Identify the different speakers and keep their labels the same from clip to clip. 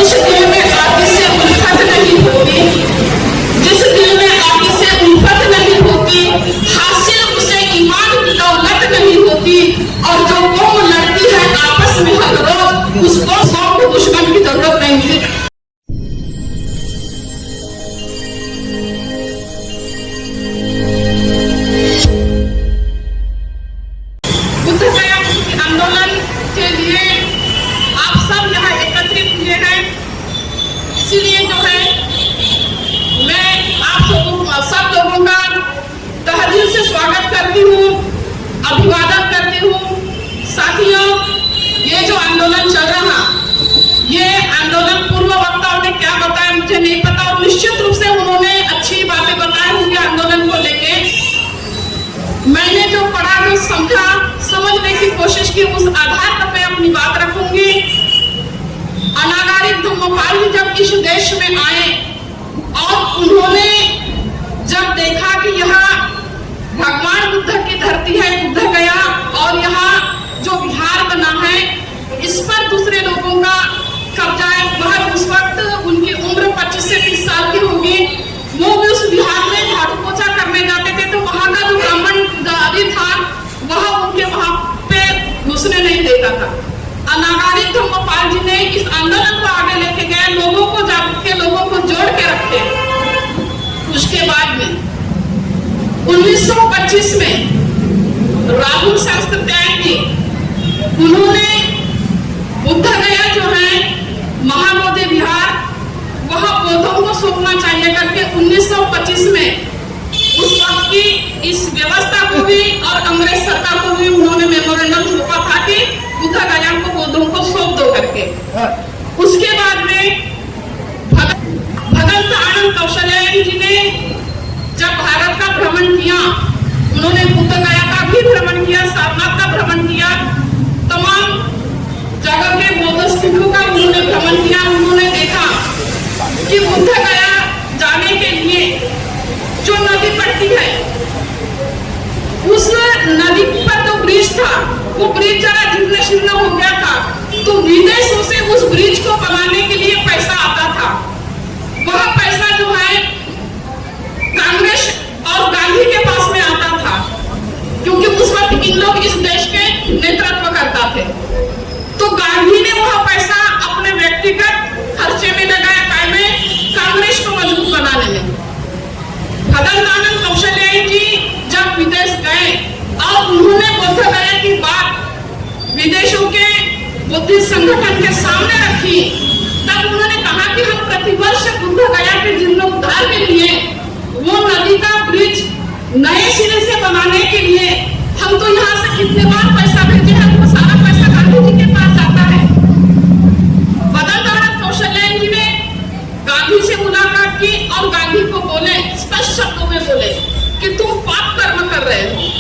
Speaker 1: जिस दिल में आगे से उल्फत नहीं होती, जिस दिल में आगे से उल्फत नहीं होती, हासिल उसे ईमान की दौलत नहीं होती, और जो कौम लड़ती है आपस में हर रोज, उसको सौ दुश्मन की जरूरत नहीं थी। बुद्ध गया आंदोलन के लिए आप सब यहाँ एकत्रित हुए हैं, इसीलिए जो है मैं आप सब लोगों का तहे दिल से स्वागत करती हूँ, अभिवादन करती हूँ। साथियों, ये जो आंदोलन चल रहा, ये आंदोलन पूर्व वक्ताओं ने क्या बताया मुझे नहीं पता, और निश्चित रूप से उन्होंने अच्छी बातें बताई होंगी आंदोलन को लेके। मैंने जो पढ़ा, जो समझा, समझने की कोशिश की, उस आधार पर मैं अपनी बात रखूंगी। अनागारिक धम्मपाल जी जब इस देश में आए और उन्होंने जब देखा कि यहाँ भगवान बुद्ध की धरती है, बुद्ध गया, और यहाँ जो बिहार बना है इस पर दूसरे लोगों का कब्जा है। वह उस वक्त उनकी उम्र 25 से 30 साल की होगी, वो भी उस बिहार में झाड़ू पोछा करने जाते थे, तो वहां का जो ब्राह्मण गादी था वह उनके वहां पे घुसने नहीं देता था। अनागारिक धम्मपाल जी ने इस आंदोलन को आगे लेके गए, लोगों को जागरूक के, लोगों को जोड़ के रखे। उसके बाद में 1925 में राहुल शास्त्री जी, उन्होंने बुद्ध गया जो है महाबोधि विहार, वह बौद्धों को सौंपना चाहिए करके 1925 में उस वक्त की इस व्यवस्था को भी और अंग्रेज सरकार को भी उन्होंने मेमोरेंडम सौंपा था कि बुद्ध गया को बौद्धों को सौंप दो करके। उसके बाद में भगत आनंद कौशल्या जी ने जब भारत का भ्रमण किया, उन्होंने बुद्ध गया का भी भ्रमण किया, सारनाथ का भ्रमण किया, तमाम जगह के बौद्ध स्थलों का उन्होंने भ्रमण किया। उन्होंने देखा कि बुद्ध गया जाने के लिए जो नदी पड़ती है, उस नदी पर जो ब्रिज था, वो ब्रिज जरा जीर्ण शीर्ण हो गया था, तो विदेशों से उस ब्रिज को बनाने के लिए पैसा आता था। वह पैसा जो है कांग्रेस और गांधी के पास में आता था, क्योंकि उस वक्त इन लोग इस देश के नेतृत्व करता थे। तो गांधी ने वह पैसा अपने व्यक्तिगत खर्चे में लगाया, काय में कांग्रेस को मजबूत बनाने में। भगत आनंद कौशल्या जी जब विदेश गए और उन्होंने बुद्ध गया की बात विदेशों के बुद्धिस्ट संगठन के सामने रखी, तब उन्होंने कहा कि हम प्रतिवर्ष बुद्ध गया के जीर्णोद्धार के लिए, वो नदी का ब्रिज नए सिरे से बनाने के लिए हम तो यहाँ से कितने बार पैसा भेजे हैं, वो सारा पैसा गांधी जी के पास जाता है। भगत आनंद कौशल्या जी ने गांधी से मुलाकात की और गांधी को बोले, स्पष्ट शब्दों में बोले कि तुम पाप कर्म कर रहे हो।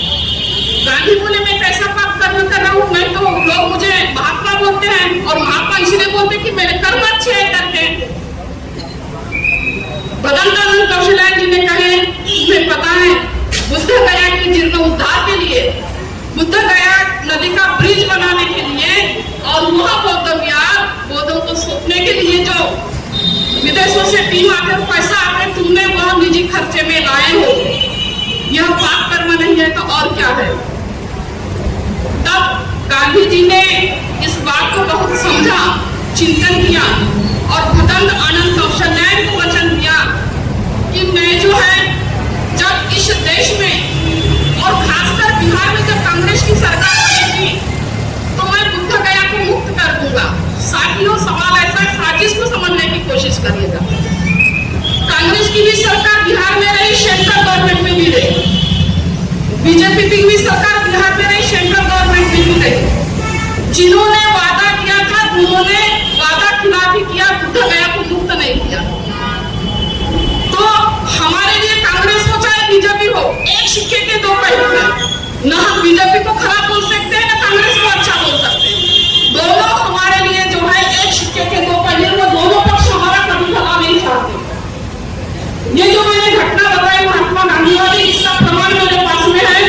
Speaker 1: गांधी बोले, मैं कैसा पाप कर्म कर रहा हूँ, मैं तो लोग मुझे महात्मा बोलते हैं, और महात्मा इसलिए बोलते कि मेरे कर्म अच्छे हैं करके। भगत आनंद कौशल्या जी ने कहे, तुम्हें पता है बुद्ध गया के जीर्णोद्धार के लिए, बुद्ध गया नदी का ब्रिज बनाने के लिए, और वह बौद्ध विहार बौद्धों को सौंपने के लिए जो विदेशों से टीम आकर पैसा आकर तुमने वह निजी खर्चे में लाए हो, यह पाप कर्म नहीं है तो और क्या है। तब गांधी जी ने इस बात को बहुत समझा, चिंतन किया, और भगत आनंद कौशल्या को वचन दिया कि मैं जो है जब इस देश में और खासकर बिहार में जब कांग्रेस की सरकार बनेगी, तो मैं बुद्ध गया को मुक्त कर दूंगा। साथियों, सवाल ऐसा है, साजिश को समझने की कोशिश करिएगा। कांग्रेस की भी सरकार बिहार में रही, सेंट्रल गवर्नमेंट में भी रही, बीजेपी की भी सरकार बिहार में रही, सेंट्रल गवर्नमेंट में भी रही। जिन्होंने वादा किया था, उन्होंने वादा खिलाफी किया, बुद्ध गया को मुक्त नहीं किया। तो हमारे लिए कांग्रेस हो चाहे बीजेपी हो, एक सिक्के के दो पहलू हैं। ना हम बीजेपी को खराब बोल सकते हैं, ना कांग्रेस को अच्छा बोल सकते हैं। दोनों हमारे लिए जो है एक सिक्के के दो पहलू, दोनों पक्ष हमारा कभी भला नहीं चाहते। ये जो मैंने घटना बताई महात्मा गांधी वाली, इसका प्रमाण मेरे पास में है,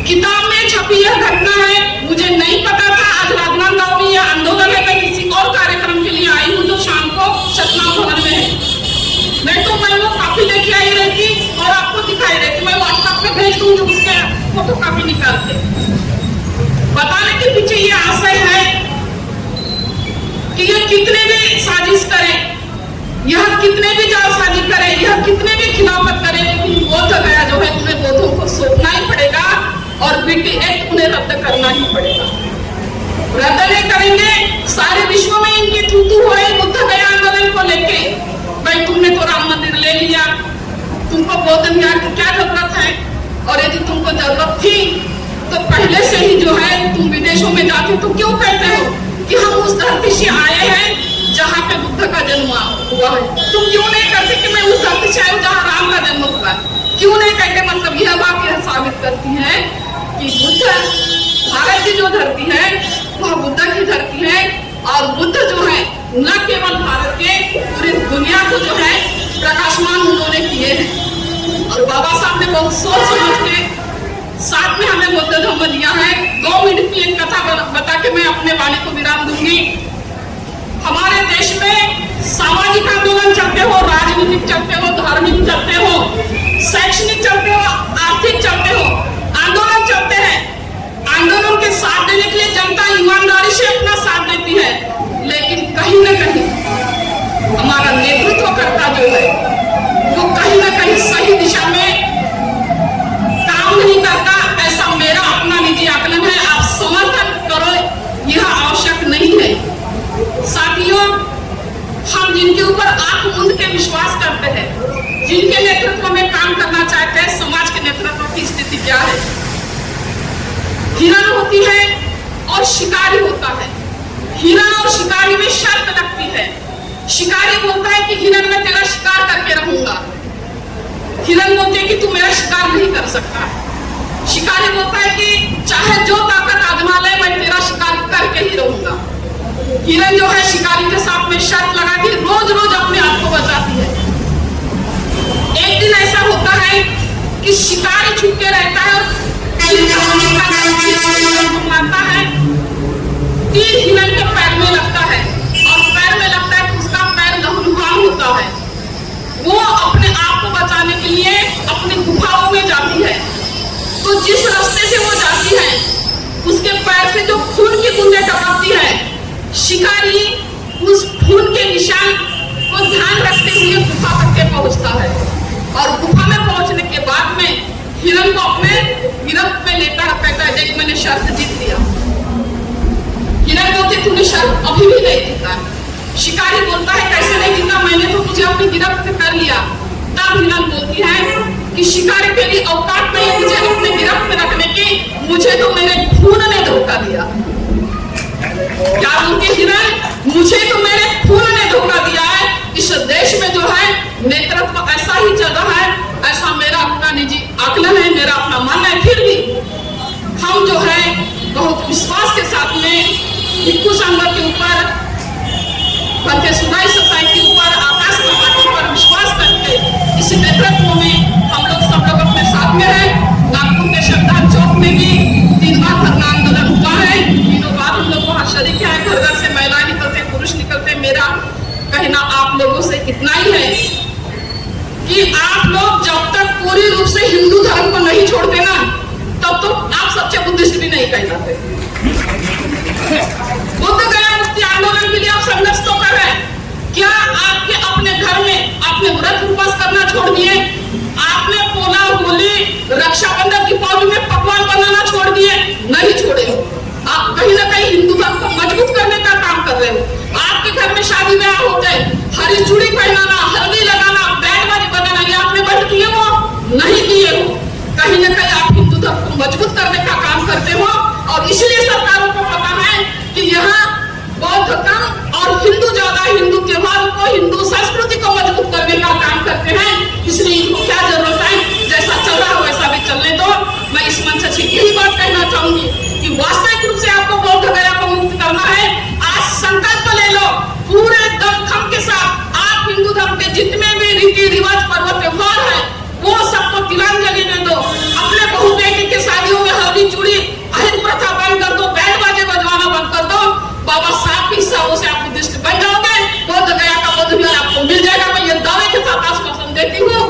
Speaker 1: किताब में छपी यह घटना है। मुझे नहीं पता था, आज राजनांदगांव में यह आंदोलन खयाल थे। बताने के पीछे ये आशय है कि यह कितने भी साजिश करें, यह कितने भी जालसाजी करें, यह कितने भी खिलाफत करें, लेकिन बोध गया जो है उन्हें बोधों को सौंपना ही पड़ेगा और बीटी एक्ट उन्हें रद्द करना ही पड़ेगा। रद्द नहीं करेंगे, सारे विश्व में इनकी थूथू हो रही बुद्ध गया आंदोलन को लेके, भाई तुमने तो राम मंदिर ले लिया, तुमको बौद्ध विहार की क्या जरूरत है, और यदि तुमको जरूरत थी तो पहले से ही जो है तुम विदेशों में जाते तो क्यों कहते हो कि हम उस धरती से आए हैं जहाँ पे बुद्ध का जन्म हुआ है। तुम क्यों नहीं कहते कि मैं उस धरती से आया जहाँ राम का जन्म हुआ, क्यों नहीं कहते? मतलब यह बात यह साबित करती है कि बुद्ध, भारत की जो धरती है वह बुद्ध की धरती है, और बुद्ध जो है न केवल भारत के पूरी दुनिया को जो है प्रकाशमान उन्होंने किए हैं। और बाबा साहब ने बहुत सोच समझ के साथ में हमें बौद्ध धर्म दिया है। 2 मिनट की एक कथा बता के मैं अपने वाणी को विराम दूंगी। हमारे देश में सामाजिक आंदोलन चलते हो, राजनीतिक चलते हो, धार्मिक चलते हो, शैक्षणिक चलते हो, आर्थिक चलते हो, आंदोलन चलते हैं। आंदोलन के साथ देने के लिए जनता ईमानदारी से अपना साथ देती है, लेकिन कहीं न कहीं हमारा नेतृत्व करता जो है वो कहीं न कहीं सही दिशा में काम नहीं करता। ऐसा मेरा अपना निजी आकलन है, आप समर्थन करो यह आवश्यक नहीं है। साथियों, हम जिनके ऊपर आंख मूंद के विश्वास करते हैं, जिनके नेतृत्व में काम करना चाहते हैं, समाज के नेतृत्व की स्थिति क्या है? हिरण होती है और शिकारी होता है। हिरण और शिकारी में शर्त लगती है। शिकारी बोलता है कि हिरण मैं तेरा शिकार करके रहूंगा, हिरण बोलते हैं कि तू मेरा शिकार नहीं कर सकता। शिकारी बोलता है कि चाहे जो ताकत आजमा ले मैं तेरा शिकार करके ही रहूंगा। हिरण जो है शिकारी के साथ में शर्त लगा के रोज रोज अपने आप को बचाती है। एक दिन ऐसा होता है कि शिकारी छुप के रहता है और मारता है, तीर हिरण के पैर में लगता है, और पैर में लगता है तो उसका पैर लहूलुहान होता है। वो अपने आप को बचाने के लिए अपनी गुफाओं में जाती है। तो जिस रास्ते से वो जाती है उसके पैर से जो खून की बूंदें टपकती है, शिकारी उस खून के निशान को ध्यान रखते हुए गुफा तक के पहुंचता है, और गुफा में पहुंचने के बाद में हिरण को अपने गिरफ्त में लेता है। कहता है देख मैंने शर्त जीत लिया। हिरण बोलते तूने शर्त अभी भी नहीं जीता। शिकारी बोलता है कैसे नहीं जीता, मैंने तो तुझे अपनी गिरफ्त में कर लिया। तब हिरण बोलती है कि शिकारी के लिए औकात नहीं मुझे अपने गिरफ्त में रखने की, मुझे तो मेरे खून ने धोखा दिया। क्या बोलती हिरण? मुझे तो मेरे खून ने धोखा दिया है। इस देश में जो है नेतृत्व ऐसा ही चल रहा है, ऐसा मेरा अपना निजी आकलन है, मेरा अपना मानना है। फिर भी हम जो है बहुत विश्वास के साथ में भिक्खू संघ के ऊपर, पंचेसुराई सोसाइटी के ऊपर, आकाश बाबा के ऊपर विश्वास करके इस नेतृत्व में हम लोग सब लोग अपने साथ में हैं। नागपुर के श्रद्धा चौक में भी 3 बार धरना आंदोलन हुआ है। तीनों बार हम लोग वहाँ शरीक हैं। घर घर से महिला निकलते, पुरुष निकलते। मेरा कहना आप लोगों से इतना ही है कि आप लोग जब तक पूरी रूप से हिंदू धर्म को नहीं छोड़ते ना, तब तो आप सच्चे बुद्धिस्ट भी नहीं कहलाते। बुद्ध गया मुक्ति आंदोलन के लिए आप संघर्ष तो कर रहे हैं। क्या आपके अपने घर में आपने व्रत उपवास करना छोड़ दिए? आपने पोला, होली, रक्षाबंधन, दीपावली में पकवान बनाना छोड़ दिए? नहीं छोड़े। आप कहीं ना कहीं हिंदू धर्म को मजबूत करने का काम कर रहे हो। आपके घर में शादी ब्याह होते हैं, हरी चूड़ी पहनाना, हल्दी लगाना, बैंड बाजी बजाना, ये आपने बंद किए हो? नहीं किए हो। कहीं ना कहीं आप हिंदू धर्म को मजबूत करने का काम करते हो, और इसलिए सरकारों को पता है कि यहाँ बौद्ध कम और हिंदू ज्यादा, हिंदू त्योहारों को, हिंदू संस्कृति को मजबूत करने का काम करते हैं। इसलिए इनको क्या जरूरत है, जैसा चल रहा है वैसा भी चलने दो। मैं इस मंच से यही बात कहना चाहूंगी कि वास्तविक रूप से आपको बौद्ध गया को मुक्त करना है। आज संकल्प ले लो पूरे दमखम के साथ। आप हिंदू धर्म के जितने भी रीति रिवाज, पर्व, त्योहार है, वो सबको तिलांजलि दे दो। अपने बहू बेटी के शादियों में हल्दी चूड़ी, अहिंद प्रथा बंद कर दो, बैंड बाजे बजवाना बंद कर दो। बाबा साहब के हिसाबों से आप बुद्धिस्ट बन जाओगे। बौद्ध गया का बौद्ध विहार आपको मिल जाएगा। मैं ये दावे के साथ आश्वासन देती हूँ।